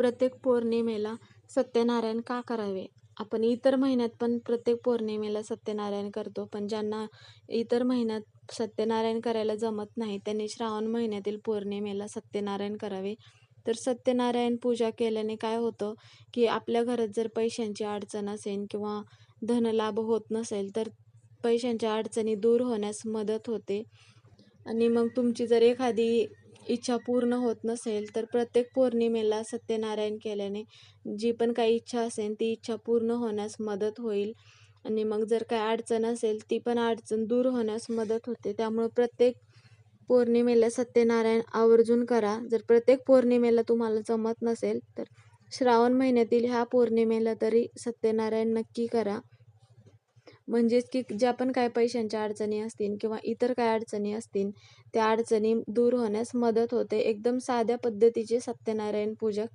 प्रत्येक पौर्णिमेला सत्यनारायण का करावे? आपण इतर महिन्यात पण प्रत्येक पौर्णिमेला सत्यनारायण करतो, पण ज्यांना इतर महिन्यात सत्यनारायण करायला जमत नाही, त्यांनी श्रावण महिन्यातील पौर्णिमेला सत्यनारायण करावे. तर सत्यनारायण पूजा केल्याने काय होतं, की आपल्या घरात जर पैशांची अडचण असेल किंवा धनलाभ होत नसेल, तर पैशांच्या अडचणी दूर होण्यास मदत होते. आणि मग तुमची जर एखादी इच्छा पूर्ण होत नसेल, तर प्रत्येक पौर्णिमेला सत्यनारायण केल्याने जी पण काही इच्छा असेल ती इच्छा पूर्ण होण्यास मदत होईल. आणि मग जर काही अडचण असेल ती पण अडचण दूर होण्यास मदत होते. त्यामुळे प्रत्येक पौर्णिमेला सत्यनारायण आवर्जून करा. जर प्रत्येक पौर्णिमेला तुम्हाला जमत नसेल, तर श्रावण महिन्यातील ह्या पौर्णिमेला तरी सत्यनारायण नक्की करा. म्हणजेच की ज्या पण काही पैशांच्या अडचणी असतील किंवा इतर काही अडचणी असतील, त्या अडचणी दूर होण्यास मदत होते. एकदम साध्या पद्धतीची सत्यनारायण पूजा